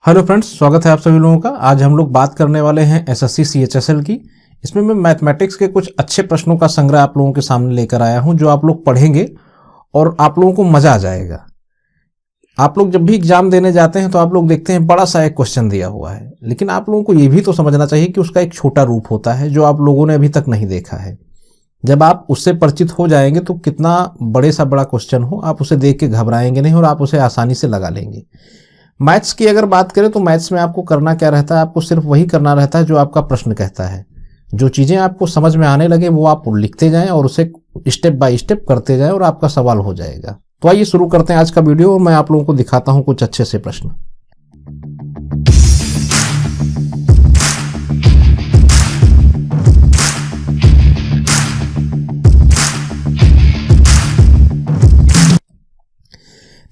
Hello friends, स्वागत है आप सभी लोगों का। आज हम लोग बात करने वाले हैं एसएससी सीएचएसएल की। इसमें मैं मैथमेटिक्स के कुछ अच्छे प्रश्नों का संग्रह आप लोगों के सामने लेकर आया हूं, जो आप लोग पढ़ेंगे और आप लोगों को मजा आ जाएगा। आप लोग जब भी एग्जाम देने जाते हैं तो आप लोग देखते हैं बड़ा सा एक क्वेश्चन दिया हुआ है, लेकिन आप लोगों को ये भी तो समझना चाहिए कि उसका एक छोटा रूप होता है जो आप लोगों ने अभी तक नहीं देखा है। जब आप उससे परिचित हो जाएंगे तो कितना बड़े सा बड़ा क्वेश्चन हो, आप उसे देख के घबराएंगे नहीं और आप उसे आसानी से लगा लेंगे। मैथ्स की अगर बात करें तो मैथ्स में आपको करना क्या रहता है, आपको सिर्फ वही करना रहता है जो आपका प्रश्न कहता है। जो चीज़ें आपको समझ में आने लगे वो आप लिखते जाएं और उसे स्टेप बाय स्टेप करते जाएं और आपका सवाल हो जाएगा। तो आइए शुरू करते हैं आज का वीडियो और मैं आप लोगों को दिखाता हूं कुछ अच्छे से प्रश्न।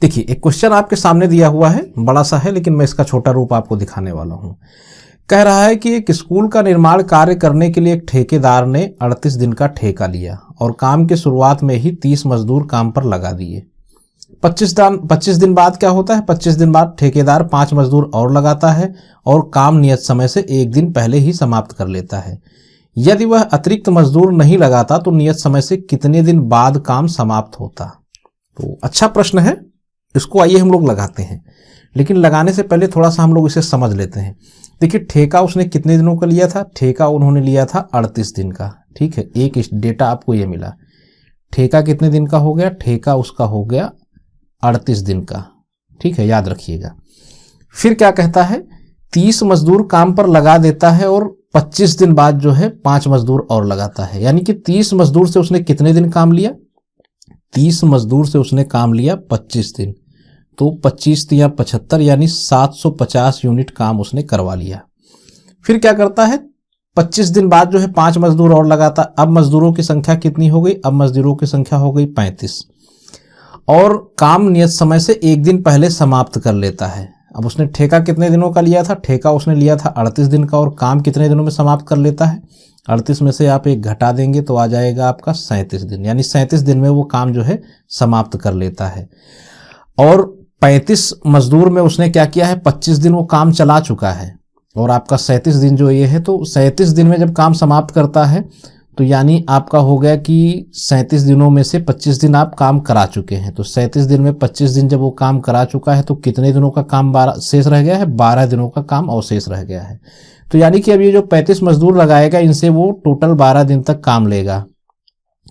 देखिए, एक क्वेश्चन आपके सामने दिया हुआ है, बड़ा सा है लेकिन मैं इसका छोटा रूप आपको दिखाने वाला हूं। कह रहा है कि एक स्कूल का निर्माण कार्य करने के लिए एक ठेकेदार ने 38 दिन का ठेका लिया और काम की शुरुआत में ही 30 मजदूर काम पर लगा दिए। 25 दिन बाद क्या होता है? 25 दिन बाद ठेकेदार 5 मजदूर और लगाता है और काम नियत समय से एक दिन पहले ही समाप्त कर लेता है। यदि वह अतिरिक्त मजदूर नहीं लगाता तो नियत समय से कितने दिन बाद काम समाप्त होता? तो अच्छा प्रश्न है, इसको आइए हम लोग लगाते हैं। लेकिन लगाने से पहले थोड़ा सा हम लोग इसे समझ लेते हैं। देखिए, ठेका उसने कितने दिनों का लिया था? ठेका उन्होंने लिया था 38 दिन का। ठीक है, एक डेटा आपको ये मिला। ठेका कितने दिन का हो गया? ठेका उसका हो गया 38 दिन का। ठीक है, याद रखिएगा। फिर क्या कहता है? 30 मजदूर काम पर लगा देता है और 25 दिन बाद जो है 5 मजदूर और लगाता है। यानी कि 30 मजदूर से उसने कितने दिन काम लिया? 30 मजदूर से उसने काम लिया 25 दिन। तो 25 या 75 यानी 750 यूनिट काम उसने करवा लिया। फिर क्या करता है? 25 दिन बाद जो है 5 मजदूर और लगाता। अब मजदूरों की संख्या कितनी हो गई? अब मजदूरों की संख्या हो गई 35 और काम नियत समय से एक दिन पहले समाप्त कर लेता है। अब उसने ठेका कितने दिनों का लिया था? ठेका उसने लिया था 38 दिन का और काम कितने दिनों में समाप्त कर लेता है? 38 में से आप एक घटा देंगे तो आ जाएगा आपका 37 दिन। यानी 37 दिन में वो काम जो है समाप्त कर लेता है। और 35 मजदूर में उसने क्या किया है? 25 दिन वो काम चला चुका है और आपका 37 दिन जो ये है, तो 37 दिन में जब काम समाप्त करता है तो यानी आपका हो गया कि 37 दिनों में से 25 दिन आप काम करा चुके हैं। तो 37 दिन में 25 दिन जब वो काम करा चुका है तो कितने दिनों का काम शेष रह गया है? 12 दिनों का काम और शेष रह गया है। तो यानी कि अब ये जो 35 मजदूर लगाएगा, इनसे वो टोटल 12 दिन तक काम लेगा।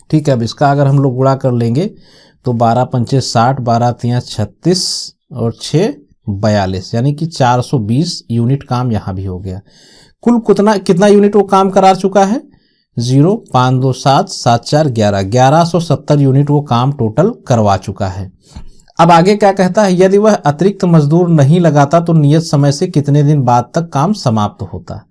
ठीक है, अब इसका अगर हम लोग गुणा कर लेंगे तो 12 पंचे 60, 12 तियां 36 और 6 42, यानी कि 420 यूनिट काम यहाँ भी हो गया। कुल कितना यूनिट वो काम करा चुका है? 0 5 2 7 7 4 11 1170 यूनिट वो काम टोटल करवा चुका है। अब आगे क्या कहता है? यदि वह अतिरिक्त मजदूर नहीं लगाता तो नियत समय से कितने दिन बाद तक काम समाप्त होता?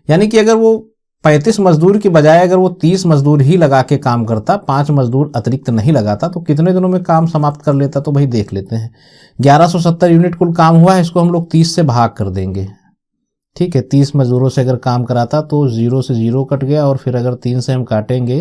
यानी कि अगर वो 35 मजदूर की बजाय अगर वो 30 मजदूर ही लगा के काम करता, 5 मजदूर अतिरिक्त नहीं लगाता, तो कितने दिनों में काम समाप्त कर लेता? तो भाई देख लेते हैं। 1170 यूनिट कुल काम हुआ है, इसको हम लोग 30 से भाग कर देंगे। ठीक है, 30 मजदूरों से अगर काम कराता तो 0 से 0 कट गया और फिर अगर 3 से हम काटेंगे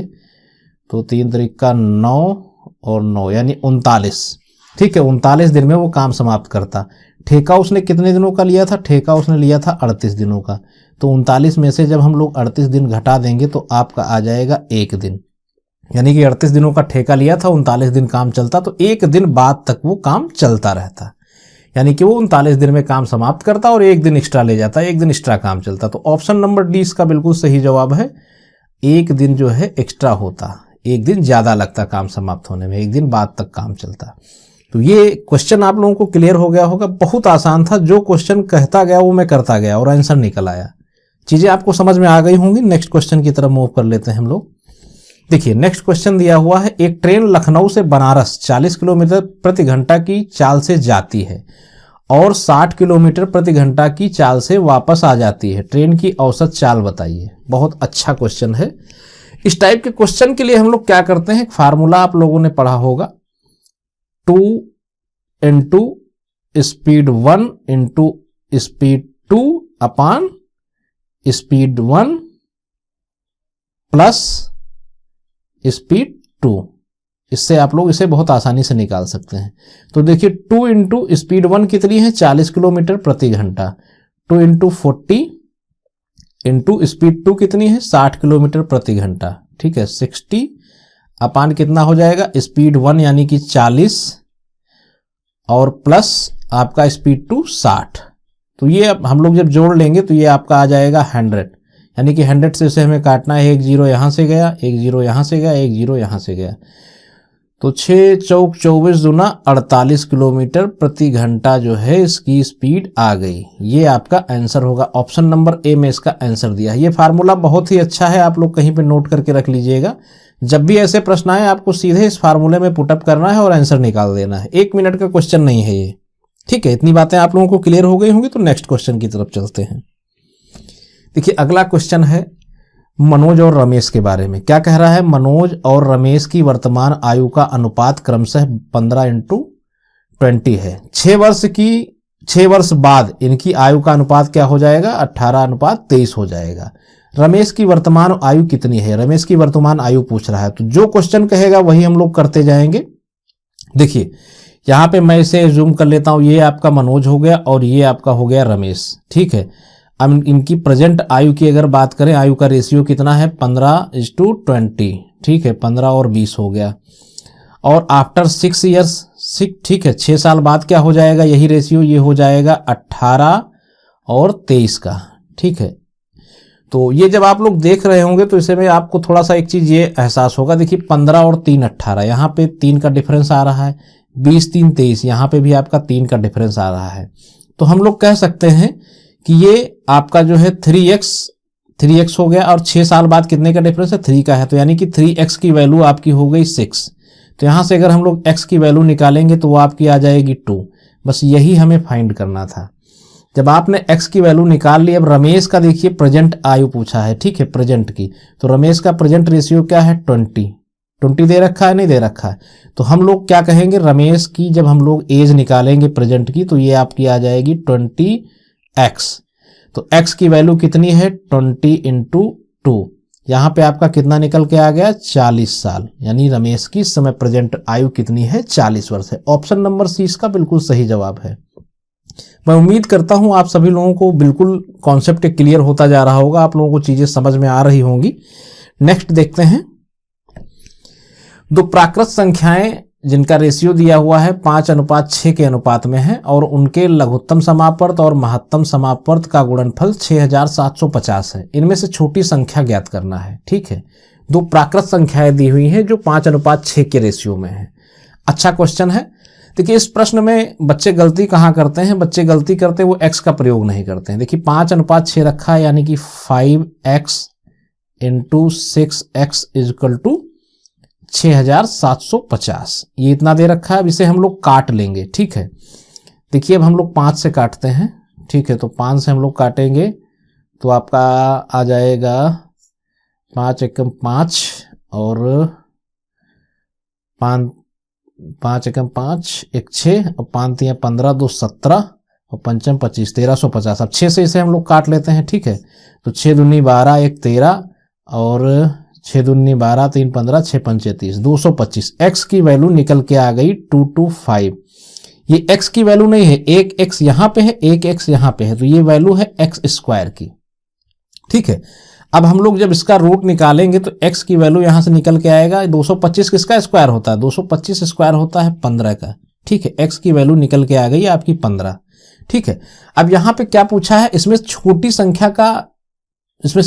तो 3 त्रिका 9 और 9 यानी 39। ठीक है, 39 दिन में वो काम समाप्त करता। ठेका उसने कितने दिनों का लिया था? ठेका उसने लिया था 38 दिनों का। तो 39 में से जब हम लोग 38 दिन घटा देंगे तो आपका आ जाएगा एक दिन। यानी कि 38 दिनों का ठेका लिया था, 39 दिन काम चलता, तो एक दिन बाद तक वो काम चलता रहता। यानी कि वो 39 दिन में काम समाप्त करता और एक दिन एक्स्ट्रा ले जाता, एक दिन एक्स्ट्रा काम चलता। तो ऑप्शन नंबर डी इसका बिल्कुल सही जवाब है। एक दिन जो है एक्स्ट्रा होता, एक दिन ज्यादा लगता काम समाप्त होने में, एक दिन बाद तक काम चलता। तो ये क्वेश्चन आप लोगों को क्लियर हो गया होगा। बहुत आसान था, जो क्वेश्चन कहता गया वो मैं करता गया और आंसर निकल आया। चीजें आपको समझ में आ गई होंगी। नेक्स्ट क्वेश्चन की तरफ मूव कर लेते हैं हम लोग। देखिए, नेक्स्ट क्वेश्चन दिया हुआ है, एक ट्रेन लखनऊ से बनारस 40 किलोमीटर प्रति घंटा की चाल से जाती है और 60 किलोमीटर प्रति घंटा की चाल से वापस आ जाती है। ट्रेन की औसत चाल बताइए। बहुत अच्छा क्वेश्चन है। इस टाइप के क्वेश्चन के लिए हम लोग क्या करते हैं? फार्मूला आप लोगों ने पढ़ा होगा, 2 इंटू स्पीड 1 इंटू स्पीड 2 अपान स्पीड 1 प्लस स्पीड 2। इससे आप लोग इसे बहुत आसानी से निकाल सकते हैं। तो देखिए 2 इंटू स्पीड 1 कितनी है 40 किलोमीटर प्रति घंटा, 2 इंटू 40 इंटू स्पीड 2 कितनी है 60 किलोमीटर प्रति घंटा, ठीक है। 60 अपान कितना हो जाएगा स्पीड 1 यानी कि 40 और प्लस आपका स्पीड 2 60। तो ये अब हम लोग जब जोड़ लेंगे तो ये आपका आ जाएगा 100, यानी कि 100 से इसे हमें काटना है, 1 0 यहाँ से गया, 1 0 यहाँ से गया, 1 0 यहाँ से गया, तो 6 चौक 24 दूना 48 किलोमीटर प्रति घंटा जो है इसकी स्पीड आ गई। ये आपका आंसर होगा, ऑप्शन नंबर ए में इसका आंसर दिया है। ये फार्मूला बहुत ही अच्छा है, आप लोग कहीं पे नोट करके रख लीजिएगा। जब भी ऐसे प्रश्न आए आपको सीधे इस फार्मूले में पुटअप करना है और आंसर निकाल देना है। 1 मिनट का क्वेश्चन नहीं है ये, ठीक है। इतनी बातें आप लोगों को क्लियर हो गई होंगी, तो नेक्स्ट क्वेश्चन की तरफ चलते हैं। देखिए अगला क्वेश्चन है मनोज और रमेश के बारे में। क्या कह रहा है, मनोज और रमेश की वर्तमान आयु का अनुपात क्रमशः 15:20 है। 6 वर्ष बाद इनकी आयु का अनुपात क्या हो जाएगा 18:23 हो जाएगा। रमेश की वर्तमान आयु कितनी है, रमेश की वर्तमान आयु पूछ रहा है। तो जो क्वेश्चन कहेगा वही हम लोग करते जाएंगे। देखिए यहां पे मैं इसे जूम कर लेता हूं, ये आपका मनोज हो गया और ये आपका हो गया रमेश, ठीक है। अब इनकी प्रेजेंट आयु की अगर बात करें, आयु का रेशियो कितना है 15:20, ठीक है। 15 और 20 हो गया। और आफ्टर 6 ईयर्स, ठीक है, 6 साल बाद क्या हो जाएगा यही रेशियो, ये हो जाएगा 18 और 23 का, ठीक है। तो ये जब आप लोग देख रहे होंगे तो इसे में आपको थोड़ा सा एक चीज ये एहसास होगा। देखिए 15 और 3 18, यहाँ पे 3 का डिफरेंस आ रहा है, 20 3 23, यहाँ पे भी आपका 3 का डिफरेंस आ रहा है। तो हम लोग कह सकते हैं कि ये आपका जो है 3x हो गया, और 6 साल बाद कितने का डिफरेंस है 3 का है, तो यानी कि 3x की वैल्यू आपकी हो गई 6। तो यहां से अगर हम लोग x की वैल्यू निकालेंगे तो वो आपकी आ जाएगी 2। बस यही हमें फाइंड करना था। जब आपने x की वैल्यू निकाल ली, अब रमेश का देखिए प्रेजेंट आयु पूछा है, ठीक है, प्रेजेंट की। तो रमेश का प्रेजेंट रेशियो क्या है 20 दे रखा है, नहीं दे रखा है। तो हम लोग क्या कहेंगे, रमेश की जब हम लोग एज निकालेंगे प्रेजेंट की, तो ये आपकी आ जाएगी 20x। तो x की वैल्यू कितनी है 20 इंटू 2, यहां पे आपका कितना निकल के आ गया 40 साल, यानी रमेश की इस समय प्रेजेंट आयु कितनी है 40 वर्ष है। ऑप्शन नंबर सी इसका बिल्कुल सही जवाब है। मैं उम्मीद करता हूं आप सभी लोगों को बिल्कुल कॉन्सेप्ट क्लियर होता जा रहा होगा, आप लोगों को चीजें समझ में आ रही होंगी। नेक्स्ट देखते हैं, दो प्राकृत संख्याएं जिनका रेशियो दिया हुआ है 5:6 के अनुपात में है, और उनके लघुत्तम समापवर्त और महत्तम समापवर्त का गुणनफल 6750 है। इनमें से छोटी संख्या ज्ञात करना है, ठीक है। दो प्राकृत संख्याएं दी हुई हैं जो 5:6 के रेशियो में है। अच्छा क्वेश्चन है। देखिए इस प्रश्न में बच्चे गलती कहाँ करते हैं, बच्चे गलती करते हैं वो x का प्रयोग नहीं करते हैं। देखिए 5:6 रखा है, यानी कि 5x into 6x is equal to 6750, ये इतना दे रखा है। अब इसे हम लोग काट लेंगे, ठीक है। देखिए अब हम लोग 5 से काटते हैं, ठीक है। तो 5 से हम लोग काटेंगे तो आपका आ जाएगा 5 एकम 5 और 5 एकम 5 1 6 और 5 3 15 2 17 और 5 25 1350। अब 6 से इसे हम लोग काट लेते हैं, ठीक है। तो 6 दूनी 12 1 13 और 6 दूनी 12 3 15 6 पंचे 30 225। x की वैल्यू निकल के आ गई 225। ये x की वैल्यू नहीं है, एक x यहां पे है, एक x यहां पे है, तो ये वैल्यू है x स्क्वायर की, ठीक है। अब हम लोग जब इसका रूट निकालेंगे तो x की वैल्यू यहां से निकल के आएगा 225 किसका स्क्वायर होता है 225 स्क्वायर होता है 15 का, ठीक है। x की वैल्यू निकल के आ गई आपकी 15, ठीक है। अब यहां पे क्या पूछा है, इसमें से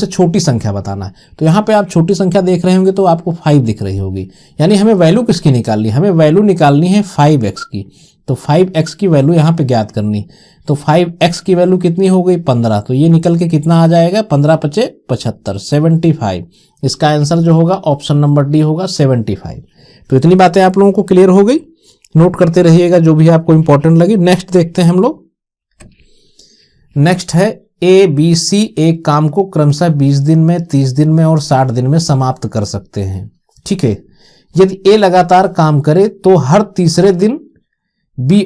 छोटी संख्या बताना है। तो यहां पे आप छोटी संख्या देख रहे होंगे तो आपको 5 दिख रही होगी, यानी हमें वैल्यू किसकी निकालनी है, हमें वैल्यू निकालनी है 5x की। तो 5x की वैल्यू यहां पे ज्ञात करनी, तो 5x की वैल्यू कितनी हो गई 15, तो ये निकल के कितना आ जाएगा 15 पचे 75 75। इसका आंसर जो होगा ऑप्शन नंबर डी होगा 75। तो इतनी बातें आप लोगों को क्लियर हो गई, नोट करते रहिएगा जो भी आपको इंपॉर्टेंट लगे। नेक्स्ट देखते हैं हम लोग। नेक्स्ट है ABC एक काम को क्रमशः 20 दिन में, 30 दिन में और 60 दिन में समाप्त कर सकते हैं, ठीक है। यदि A लगातार काम करे तो हर तीसरे दिन B,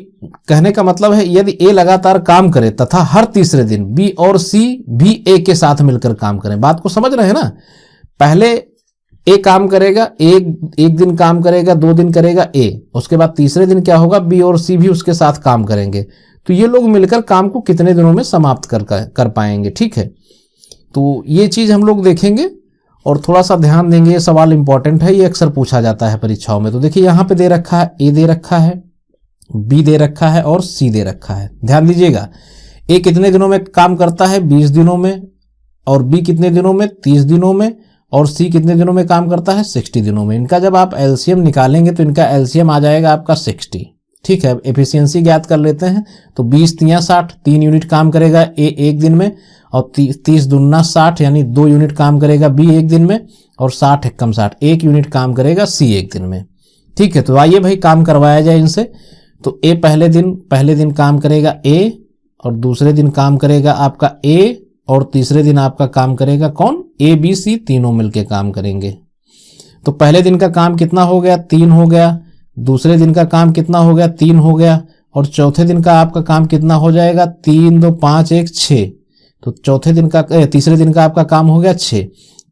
कहने का मतलब है यदि A लगातार काम करे तथा हर तीसरे दिन B और C भी A के साथ मिलकर काम करें। बात को समझ रहे हैं ना, पहले ए काम करेगा, एक दिन काम करेगा, 2 दिन करेगा ए, उसके बाद तीसरे दिन क्या होगा, बी और सी भी उसके साथ काम करेंगे। तो ये लोग मिलकर काम को कितने दिनों में समाप्त कर पाएंगे। ठीक है, तो ये चीज हम लोग देखेंगे और थोड़ा सा ध्यान देंगे। ये सवाल इंपॉर्टेंट है, ये अक्सर पूछा जाता है परीक्षाओं में। तो देखिए यहाँ पे दे रखा है, ए दे रखा है, बी दे रखा है और सी दे रखा है। ध्यान दीजिएगा, ए कितने दिनों में काम करता है, 20 दिनों में, और बी कितने दिनों में, 30 दिनों में, और सी कितने दिनों में काम करता है, 60 दिनों में। इनका जब आप एलसीएम निकालेंगे तो इनका एलसीएम आ जाएगा आपका 60। ठीक है, एफिशिएंसी ज्ञात कर लेते हैं। तो 20 तियां 60, 3 यूनिट काम करेगा ए एक दिन में, और 30 दूना 60 यानी 2 यूनिट काम करेगा बी एक दिन में, और 60 एकम 60 1 यूनिट काम करेगा सी एक दिन में। ठीक है, तो आइए भाई काम करवाया जाए इनसे। तो ए पहले दिन काम करेगा ए, और दूसरे दिन काम करेगा आपका ए, और तीसरे दिन आपका काम करेगा कौन, ए बी सी तीनों मिलके काम करेंगे। तो पहले दिन का काम कितना हो गया, 3 हो गया, दूसरे दिन का काम कितना हो गया, 3 हो गया, और चौथे दिन का आपका काम कितना हो जाएगा, 3 2 5 1 6। तो तीसरे दिन का आपका काम हो गया 6।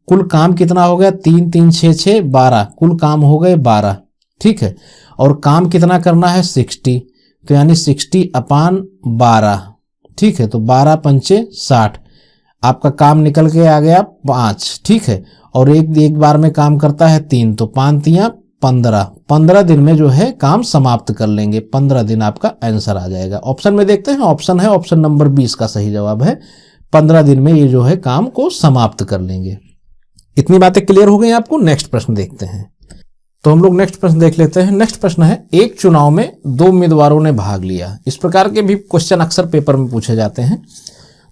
कुल काम कितना हो गया, 3 3 6 6 12, कुल काम हो गए 12। ठीक है, और काम कितना करना है, 60, तो यानी 60/12। ठीक है, तो 12 पंचे 60, आपका काम निकल के आ गया 5। ठीक है, और एक बार में काम करता है 3, तो 5 तियां 15 दिन में जो है काम समाप्त कर लेंगे। 15 दिन आपका आंसर आ जाएगा। ऑप्शन में देखते हैं, ऑप्शन है ऑप्शन नंबर 20 का सही जवाब है। 15 दिन में ये जो है काम को समाप्त कर लेंगे। इतनी बातें क्लियर हो गई आपको। नेक्स्ट प्रश्न देखते हैं। तो हम लोग नेक्स्ट प्रश्न देख लेते हैं। नेक्स्ट प्रश्न है, एक चुनाव में 2 उम्मीदवारों ने भाग लिया। इस प्रकार के भी क्वेश्चन अक्सर पेपर में पूछे जाते हैं।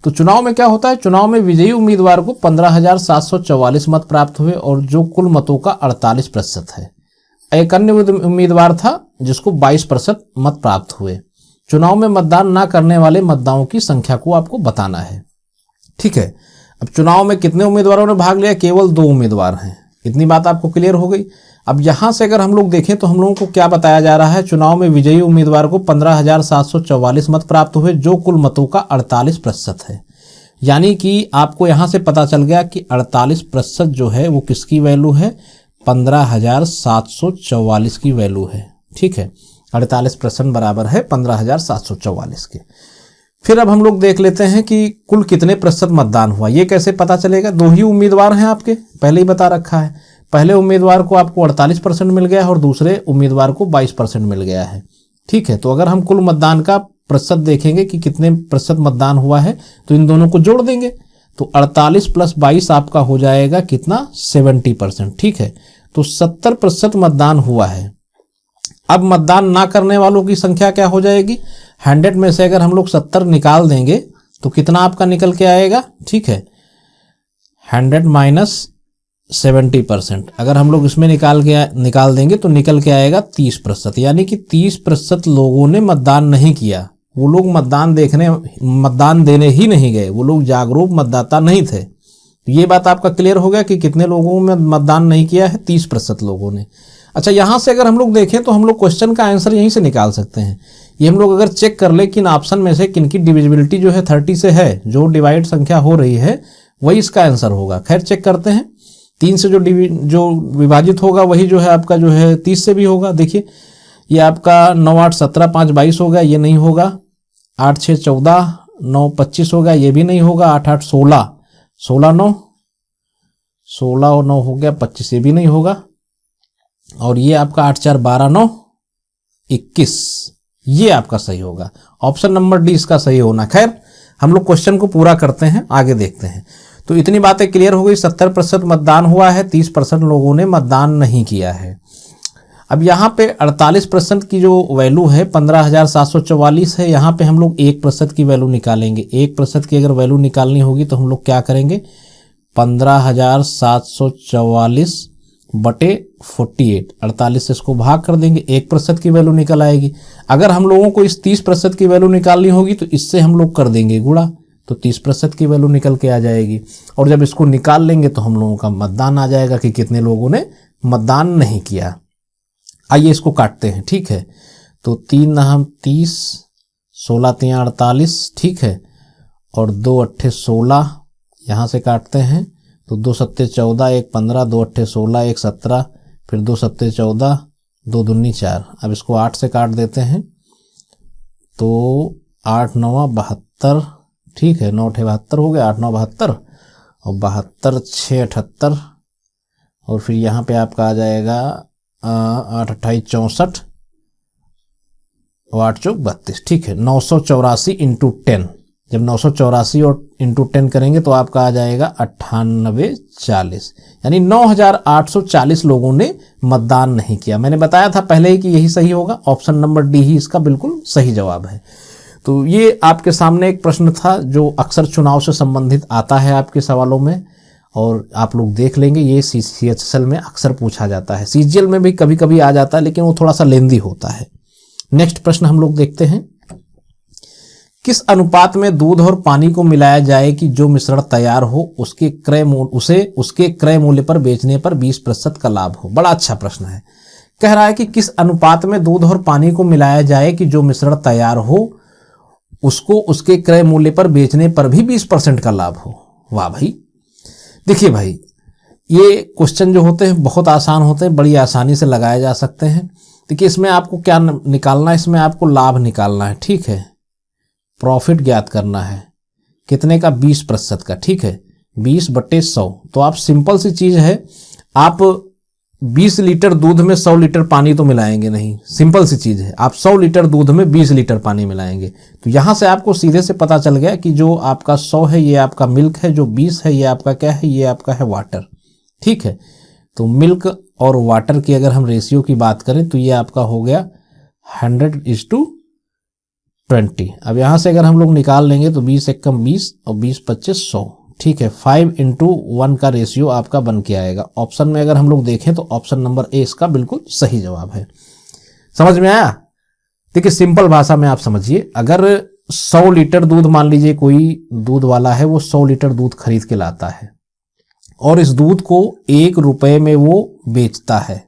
तो चुनाव में क्या होता है, चुनाव में विजयी उम्मीदवार को 15,744 मत प्राप्त हुए और जो कुल मतों का 48% है। एक अन्य उम्मीदवार था जिसको 22% मत प्राप्त हुए। चुनाव में मतदान ना करने वाले मतदाताओं की संख्या को आपको बताना है। ठीक है, अब चुनाव में कितने उम्मीदवारों ने भाग लिया, केवल 2 उम्मीदवार हैं। इतनी बात आपको क्लियर हो गई। अब यहां से अगर हम लोग देखें तो हम लोगों को क्या बताया जा रहा है, चुनाव में विजयी उम्मीदवार को 15,744 मत प्राप्त हुए जो कुल मतों का 48% है। यानी कि आपको यहां से पता चल गया कि 48% जो है वो किसकी वैल्यू है, 15,744 की वैल्यू है। ठीक है, 48% बराबर है 15,744 के। फिर अब हम लोग देख लेते हैं कि कुल कितने प्रतिशत मतदान हुआ। ये कैसे पता चलेगा, 2 ही उम्मीदवार हैं आपके, पहले ही बता रखा है। पहले उम्मीदवार को आपको 48% मिल गया है और दूसरे उम्मीदवार को 22% मिल गया है। ठीक है, तो अगर हम कुल मतदान का प्रतिशत देखेंगे कि कितने प्रतिशत मतदान हुआ है तो इन दोनों को जोड़ देंगे, तो 48 + 22 आपका हो जाएगा कितना, 70%। ठीक है, तो 70% मतदान हुआ है। अब मतदान ना करने वालों की संख्या क्या हो जाएगी, 100 में से अगर हम लोग 70 निकाल देंगे तो कितना आपका निकल के आएगा। ठीक है, 100 - 70%, अगर हम लोग इसमें निकाल देंगे तो निकल के आएगा 30%। यानी कि 30% लोगों ने मतदान नहीं किया। वो लोग मतदान देने ही नहीं गए, वो लोग जागरूक मतदाता नहीं थे। ये बात आपका क्लियर हो गया कि कितने लोगों में मतदान नहीं किया है, 30% लोगों ने। अच्छा, यहां से अगर हम लोग देखें तो हम लोग क्वेश्चन का आंसर यहीं से निकाल सकते हैं। ये हम लोग अगर चेक कर ले किन ऑप्शन में से किनकी डिविजिबिलिटी जो है 30 से है, जो डिवाइड संख्या हो रही है वही इसका आंसर होगा। खैर चेक करते हैं, 3 से जो विभाजित होगा वही जो है आपका जो है 30 से भी होगा। देखिए ये आपका 9 8 17 5 22 होगा, ये नहीं होगा। 8 6 14 9 25 होगा, ये भी नहीं होगा। 8 8 16 16 9 16 और 9 हो गया 25, ये भी नहीं होगा। और ये आपका 8 4 12 9 21, ये आपका सही होगा। ऑप्शन नंबर डी इसका सही होना। खैर हम लोग क्वेश्चन को पूरा करते हैं, आगे देखते हैं। तो इतनी बातें क्लियर हो गई। 70% मतदान हुआ है, 30% लोगों ने मतदान नहीं किया है। अब यहाँ पे 48% की जो वैल्यू है 15,744 है, यहाँ पे हम लोग 1% की वैल्यू निकालेंगे। 1% की अगर वैल्यू निकालनी होगी तो हम लोग क्या करेंगे, 15,744 बटे 48, 48 से इसको भाग कर देंगे, 1% की वैल्यू निकल आएगी। अगर हम लोगों को इस 30% की वैल्यू निकालनी होगी तो इससे हम लोग कर देंगे गुणा, तो 30% की वैल्यू निकल के आ जाएगी। और जब इसको निकाल लेंगे तो हम लोगों का मतदान आ जाएगा कि कितने लोगों ने मतदान नहीं किया। आइए इसको काटते हैं। ठीक है, तो 3 9 30, 16 3 48, ठीक है, और 2 8 16, यहाँ से काटते हैं तो 2 सत्ते 14, 1 15, 2 अट्ठे 16, 1 17, फिर 2 सत्ते 14, 2 दूनी 4। अब इसको 8 से काट देते हैं तो 8 9 72, ठीक है, 9 72 हो गया, 8 9 72 और 72 6 78 और फिर यहाँ पे आपका आ जाएगा 8 28 64 और 8 चौक 32, ठीक है। 984 इंटू 10, जब 984 और इंटू 10 करेंगे तो आपका आ जाएगा 9840, यानी 9840 लोगों ने मतदान नहीं किया। मैंने बताया था पहले ही कि यही सही होगा, ऑप्शन नंबर डी ही इसका बिल्कुल सही जवाब है। तो ये आपके सामने एक प्रश्न था जो अक्सर चुनाव से संबंधित आता है आपके सवालों में, और आप लोग देख लेंगे ये CHSL में अक्सर पूछा जाता है, CGL में भी कभी कभी आ जाता है लेकिन वो थोड़ा सा लेंदी होता है। नेक्स्ट प्रश्न हम लोग देखते हैं, किस अनुपात में दूध और पानी को मिलाया जाए कि जो मिश्रण तैयार हो उसके क्रय मूल्य पर बेचने पर 20% का लाभ हो। बड़ा अच्छा प्रश्न है। कह रहा है कि किस अनुपात में दूध और पानी को मिलाया जाए कि जो मिश्रण तैयार हो उसको उसके क्रय मूल्य पर बेचने पर भी 20% का लाभ हो। वाह भाई, देखिए भाई, ये क्वेश्चन जो होते हैं बहुत आसान होते हैं, बड़ी आसानी से लगाए जा सकते हैं। देखिए इसमें आपको क्या निकालना है, इसमें आपको लाभ निकालना है, ठीक है, प्रॉफिट ज्ञात करना है, कितने का, 20% का, ठीक है, 20/100। तो आप सिंपल सी चीज है, आप 20 लीटर दूध में 100 लीटर पानी तो मिलाएंगे नहीं, सिंपल सी चीज है, आप 100 लीटर दूध में 20 लीटर पानी मिलाएंगे। तो यहां से आपको सीधे से पता चल गया कि जो आपका 100 है ये आपका मिल्क है, जो 20 है ये आपका क्या है, ये आपका है वाटर, ठीक है। तो मिल्क और वाटर की अगर हम रेशियो की बात करें तो ये आपका हो गया 100:20। अब यहां से अगर हम लोग निकाल लेंगे तो 20 एकम 20 और 20 25 100, ठीक है। 5:1 का रेशियो आपका बन के आएगा। ऑप्शन में अगर हम लोग देखें तो ऑप्शन नंबर ए इसका बिल्कुल सही जवाब है। समझ में आया? देखिए सिंपल भाषा में आप समझिए, अगर 100 लीटर दूध, मान लीजिए कोई दूध वाला है वो 100 लीटर दूध खरीद के लाता है और इस दूध को 1 रुपए में वो बेचता है,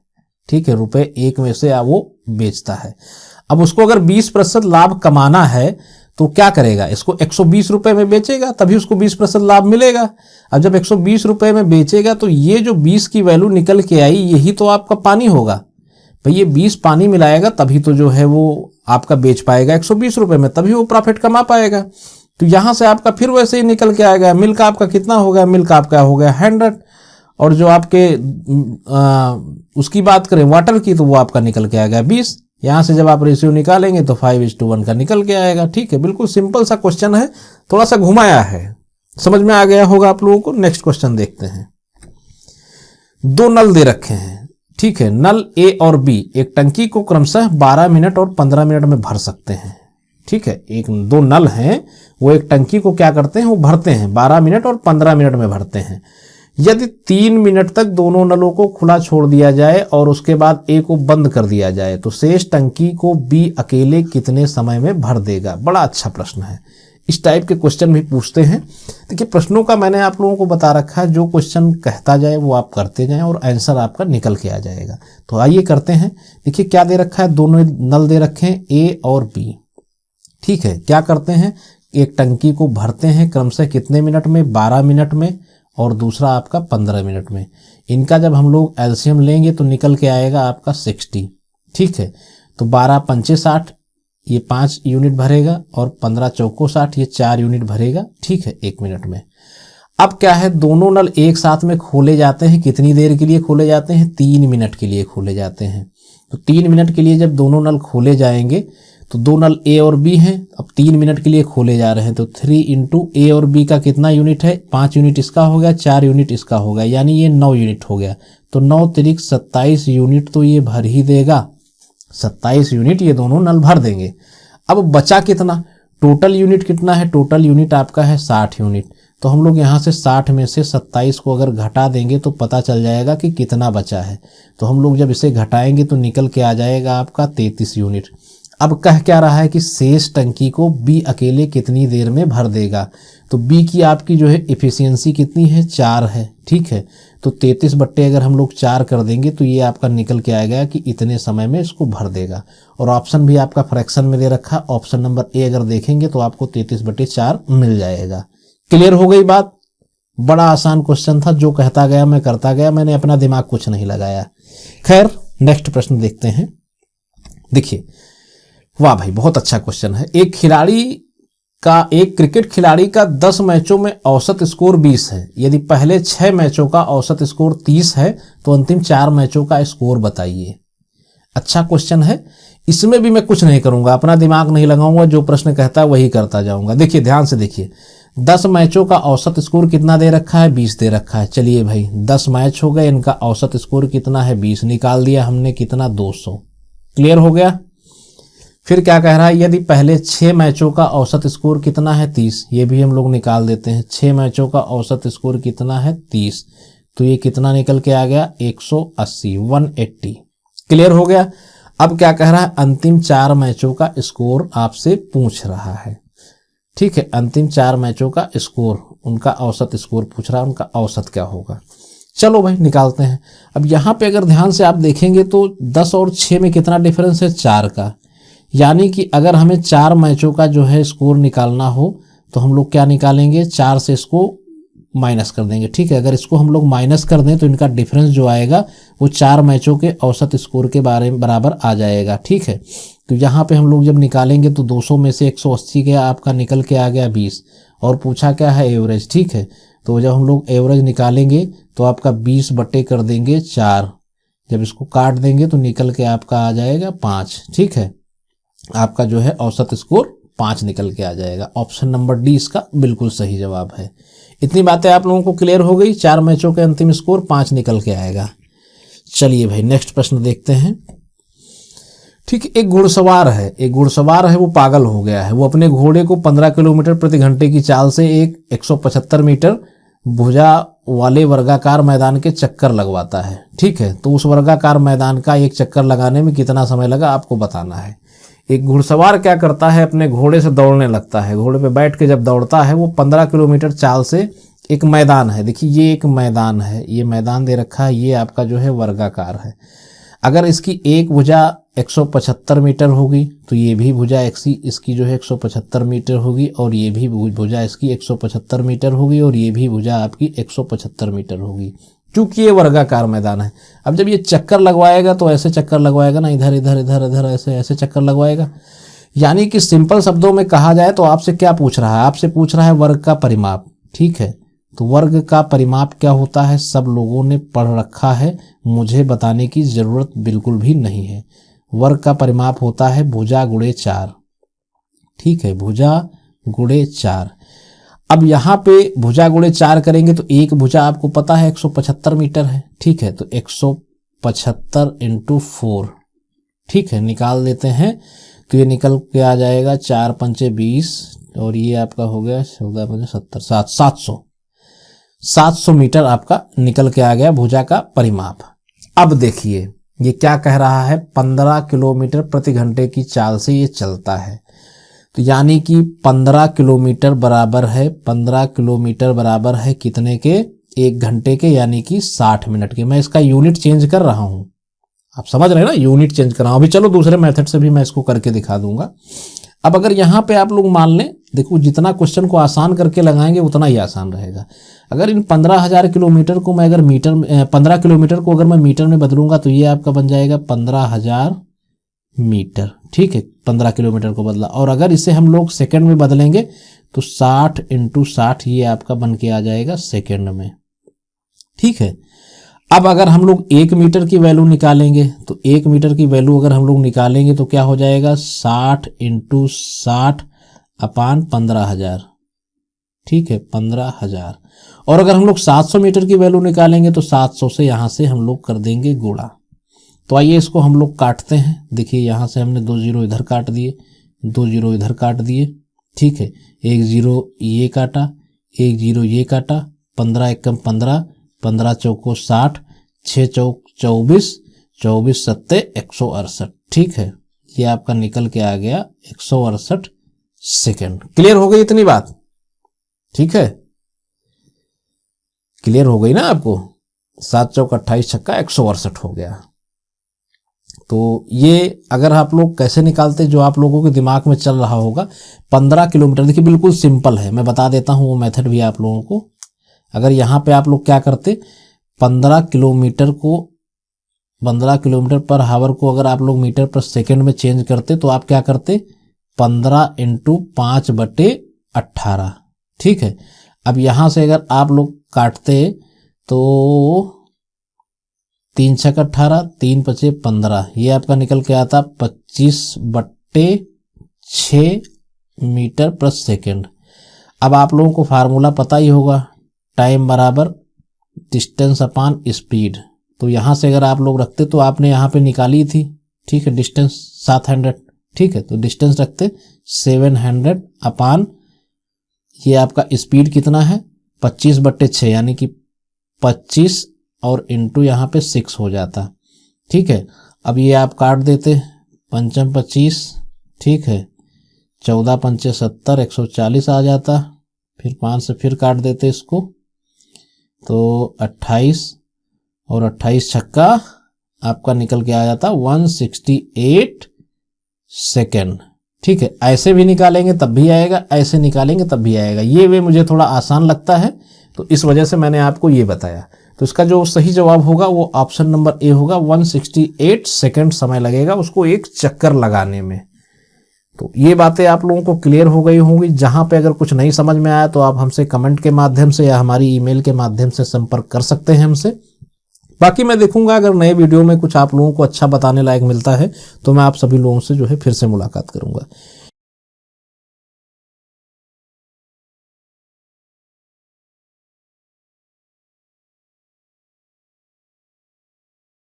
ठीक है, ₹1 में से वो बेचता है। अब उसको अगर 20% लाभ कमाना है तो क्या करेगा, इसको 120 रुपए में बेचेगा, तभी उसको 20% लाभ मिलेगा। अब जब 120 रुपए में बेचेगा तो ये जो 20 की वैल्यू निकल के आई यही तो आपका पानी होगा भाई, ये 20 पानी मिलाएगा तभी तो जो है वो आपका बेच पाएगा 120 रुपए में, तभी वो प्रॉफिट कमा पाएगा। तो यहां से आपका फिर वैसे ही निकल के आएगा, मिल्क आपका कितना हो गया, मिल्क आपका हो गया 100, और जो आपके उसकी बात करें वाटर की तो वो आपका निकल के आएगा 20। यहां से जब आप रेशियो निकालेंगे तो 5:1 का निकल के आएगा, ठीक है। बिल्कुल सिंपल सा क्वेश्चन है, थोड़ा सा घुमाया है, समझ में आ गया होगा आप लोगों को। नेक्स्ट क्वेश्चन देखते हैं। 2 नल दे रखे हैं, ठीक है, नल ए और बी एक टंकी को क्रमशः 12 मिनट और 15 मिनट में भर सकते हैं, ठीक है। 2 नल हैं वो एक टंकी को क्या करते हैं, वो भरते हैं, 12 मिनट और 15 मिनट में भरते हैं। यदि 3 मिनट तक दोनों नलों को खुला छोड़ दिया जाए और उसके बाद ए को बंद कर दिया जाए तो शेष टंकी को बी अकेले कितने समय में भर देगा। बड़ा अच्छा प्रश्न है, इस टाइप के क्वेश्चन भी पूछते हैं। देखिए प्रश्नों का मैंने आप लोगों को बता रखा है, जो क्वेश्चन कहता जाए वो आप करते जाएं और आंसर आपका निकल के आ जाएगा। तो आइए करते हैं। देखिए क्या दे रखा है, दोनों नल दे रखे हैं ए और बी, ठीक है। क्या करते हैं, एक टंकी को भरते हैं क्रमशः कितने मिनट में, 12 मिनट में, और दूसरा आपका 15 मिनट में। इनका जब हम लोग एलसीएम लेंगे तो निकल के आएगा आपका 60, ठीक है। तो 12 पंचे 60, ये 5 यूनिट भरेगा, और 15 चौको 60, ये 4 यूनिट भरेगा, ठीक है, 1 मिनट में। अब क्या है, दोनों नल एक साथ में खोले जाते हैं, कितनी देर के लिए खोले जाते हैं, 3 मिनट के लिए खोले जाते हैं। तो 3 मिनट के लिए जब दोनों नल खोले जाएंगे तो 2 नल ए और बी हैं, अब 3 मिनट के लिए खोले जा रहे हैं, तो 3 इंटू ए और बी का कितना यूनिट है, 5 यूनिट इसका हो गया, 4 यूनिट इसका हो गया, यानी ये 9 यूनिट हो गया। तो 9 तिरिक 27 यूनिट तो ये भर ही देगा, 27 यूनिट ये दोनों नल भर देंगे। अब बचा कितना, टोटल यूनिट कितना है, टोटल यूनिट आपका है 60 यूनिट। तो हम लोग यहाँ से 60 में से 27 को अगर घटा देंगे तो पता चल जाएगा कि कितना बचा है। तो हम लोग जब इसे घटाएंगे तो निकल के आ जाएगा आपका 33 यूनिट। अब कह क्या रहा है कि शेष टंकी को बी अकेले कितनी देर में भर देगा। तो बी की आपकी जो है एफिशिएंसी कितनी है, 4 है, ठीक है। तो 33 बट्टे अगर हम लोग 4 कर देंगे तो ये आपका निकल के आएगा कि इतने समय में इसको भर देगा। और ऑप्शन भी आपका फ्रैक्शन में दे रखा, ऑप्शन नंबर ए अगर देखेंगे तो आपको 33/4 मिल जाएगा। क्लियर हो गई बात? बड़ा आसान क्वेश्चन था, जो कहता गया मैं करता गया, मैंने अपना दिमाग कुछ नहीं लगाया। खैर नेक्स्ट प्रश्न देखते हैं। देखिए, वाह भाई बहुत अच्छा क्वेश्चन है। एक क्रिकेट खिलाड़ी का 10 मैचों में औसत स्कोर 20 है। यदि पहले 6 मैचों का औसत स्कोर 30 है तो अंतिम 4 मैचों का स्कोर बताइए। अच्छा क्वेश्चन है, इसमें भी मैं कुछ नहीं करूंगा, अपना दिमाग नहीं लगाऊंगा, जो प्रश्न कहता है वही करता जाऊंगा। देखिए ध्यान से देखिए, 10 मैचों का औसत स्कोर कितना दे रखा है, 20 दे रखा है। चलिए भाई 10 मैच हो गए, इनका औसत स्कोर कितना है, 20 निकाल दिया हमने, कितना 200। क्लियर हो गया। फिर क्या कह रहा है, यदि पहले 6 मैचों का औसत स्कोर कितना है, 30, ये भी हम लोग निकाल देते हैं। 6 मैचों का औसत स्कोर कितना है, 30, तो ये कितना निकल के आ गया, 180, 180। क्लियर हो गया। अब क्या कह रहा है, अंतिम 4 मैचों का स्कोर आपसे पूछ रहा है। ठीक है, अंतिम 4 मैचों का स्कोर, उनका औसत स्कोर पूछ रहा है, उनका औसत क्या होगा। चलो भाई निकालते हैं। अब यहाँ पे अगर ध्यान से आप देखेंगे तो 10 और 6 में कितना डिफरेंस है, 4 का। यानी कि अगर हमें 4 मैचों का जो है स्कोर निकालना हो तो हम लोग क्या निकालेंगे, 4 से इसको माइनस कर देंगे। ठीक है, अगर इसको हम लोग माइनस कर दें तो इनका डिफरेंस जो आएगा वो 4 मैचों के औसत स्कोर के बराबर आ जाएगा। ठीक है, तो यहाँ पे हम लोग जब निकालेंगे तो 200 में से 180 के आपका निकल के आ गया 20, और पूछा क्या है, एवरेज। ठीक है, तो जब हम लोग एवरेज निकालेंगे तो आपका 20 बटे कर देंगे 4, जब इसको काट देंगे तो निकल के आपका आ जाएगा 5। ठीक है, आपका जो है औसत स्कोर 5 निकल के आ जाएगा। ऑप्शन नंबर डी इसका बिल्कुल सही जवाब है। इतनी बातें आप लोगों को क्लियर हो गई, 4 मैचों के अंतिम स्कोर 5 निकल के आएगा। चलिए भाई नेक्स्ट प्रश्न देखते हैं। ठीक, एक घुड़सवार है, वो पागल हो गया है। वो अपने घोड़े को 15 किलोमीटर प्रति घंटे की चाल से एक 175 मीटर भुजा वाले वर्गाकार मैदान के चक्कर लगवाता है। ठीक है, तो उस वर्गाकार मैदान का एक चक्कर लगाने में कितना समय लगा आपको बताना है। एक घुड़सवार क्या करता है, अपने घोड़े से दौड़ने लगता है। घोड़े पे बैठ के जब दौड़ता है, वो 15 किलोमीटर चाल से, एक मैदान है, देखिए ये एक मैदान है, ये मैदान दे रखा है, ये आपका जो है वर्गाकार है। अगर इसकी एक भुजा 175 मीटर होगी तो ये भी भुजा इसकी जो है 175 मीटर होगी, और ये भी भुजा इसकी 175 मीटर होगी, और ये भी भुजा आपकी 175 मीटर होगी, क्योंकि ये वर्गाकार मैदान है। अब जब ये चक्कर लगवाएगा तो ऐसे चक्कर लगवाएगा ना, इधर इधर इधर इधर ऐसे ऐसे चक्कर लगवाएगा। यानी कि सिंपल शब्दों में कहा जाए तो आपसे क्या पूछ रहा है, आपसे पूछ रहा है वर्ग का परिमाप। ठीक है, तो वर्ग का परिमाप क्या होता है सब लोगों ने पढ़ रखा है, मुझे बताने की जरूरत बिल्कुल भी नहीं है। वर्ग का परिमाप होता है भुजा गुणे 4। ठीक है, भुजा गुणे 4। अब यहाँ पे भुजा गुणे 4 करेंगे तो एक भुजा आपको पता है 175 मीटर है। ठीक है, तो 175 इंटू 4। ठीक है, निकाल देते हैं तो ये निकल के आ जाएगा 4 पंचे 20, और ये आपका हो गया 14 पंचे 70, 700 मीटर आपका निकल के आ गया भुजा का परिमाप। अब देखिए ये क्या कह रहा है, 15 किलोमीटर प्रति घंटे की चाल से ये चलता है, तो यानी कि 15 किलोमीटर बराबर है, 15 किलोमीटर बराबर है कितने के, 1 घंटे के, यानी कि 60 मिनट के। मैं इसका यूनिट चेंज कर रहा हूं, आप समझ रहे हैं ना, यूनिट चेंज कर रहा हूं। अभी चलो दूसरे मेथड से भी मैं इसको करके दिखा दूंगा। अब अगर यहाँ पे आप लोग मान लें, देखो जितना क्वेश्चन को आसान करके लगाएंगे उतना ही आसान रहेगा। अगर इन 15,000 किलोमीटर को मैं अगर 15 किलोमीटर को अगर मैं मीटर में बदलूंगा तो ये आपका बन जाएगा 15,000 मीटर। ठीक है, 15 किलोमीटर को बदला, और अगर इसे हम लोग सेकंड में बदलेंगे तो 60 इंटू 60 ये आपका बन के आ जाएगा सेकंड में। ठीक है, अब अगर हम लोग 1 मीटर की वैल्यू निकालेंगे तो 1 मीटर की वैल्यू अगर हम लोग निकालेंगे तो क्या हो जाएगा, 60 इंटू 60 अपान 15,000। ठीक है, 15,000। और अगर हम लोग 700 मीटर की वैल्यू निकालेंगे तो 700 से यहां से हम लोग कर देंगे गुणा। तो आइए इसको हम लोग काटते हैं। देखिए यहां से हमने 2 जीरो इधर काट दिए, 2 जीरो इधर काट दिए। ठीक है, 1 जीरो ये काटा, 1 जीरो ये काटा, 15 एकम 15, 15 चौको 60, 6 चौक 24, 24 सत्ते 168। ठीक है, ये आपका निकल के आ गया 168 सेकेंड। क्लियर हो गई इतनी बात? ठीक है, क्लियर हो गई ना आपको? 7 चौक 28 छक्का 168 हो गया। तो ये अगर आप लोग कैसे निकालते, जो आप लोगों के दिमाग में चल रहा होगा, 15 किलोमीटर, देखिए बिल्कुल सिंपल है, मैं बता देता हूं वो मेथड भी आप लोगों को। अगर यहाँ पे आप लोग क्या करते, 15 किलोमीटर पर हावर को अगर आप लोग मीटर पर सेकेंड में चेंज करते तो आप क्या करते, 15 × 5/18। ठीक है। अब यहाँ से अगर आप लोग काटते तो 3 × 6 = 18, 3 × 5 = 15, ये आपका निकल के आता 25/6 मीटर पर सेकेंड। अब आप लोगों को फार्मूला पता ही होगा, टाइम बराबर डिस्टेंस अपॉन स्पीड। तो यहाँ से अगर आप लोग रखते तो आपने यहाँ पे निकाली थी, ठीक है, डिस्टेंस 700, ठीक है, तो डिस्टेंस रखते 700 अपॉन ये आपका स्पीड कितना है 25/6, यानी कि 25 और इंटू यहाँ पे 6 हो जाता। ठीक है। अब ये आप काट देते, 5 × 25, ठीक है, 14 × 5 = 70, 140 आ जाता। फिर 5 से फिर काट देते इसको, तो 28 और 28 छक्का आपका निकल के आ जाता 168 सेकेंड। ठीक है। ऐसे भी निकालेंगे तब भी आएगा, ऐसे निकालेंगे तब भी आएगा। ये वे मुझे थोड़ा आसान लगता है तो इस वजह से मैंने आपको ये बताया। तो इसका जो सही जवाब होगा वो ऑप्शन नंबर ए होगा, 168 सेकेंड समय लगेगा उसको एक चक्कर लगाने में। तो ये बातें आप लोगों को क्लियर हो गई होंगी। जहां पे अगर कुछ नहीं समझ में आया तो आप हमसे कमेंट के माध्यम से या हमारी ईमेल के माध्यम से संपर्क कर सकते हैं हमसे। बाकी मैं देखूंगा अगर नए वीडियो में कुछ आप लोगों को अच्छा बताने लायक मिलता है तो मैं आप सभी लोगों से जो है फिर से मुलाकात करूंगा।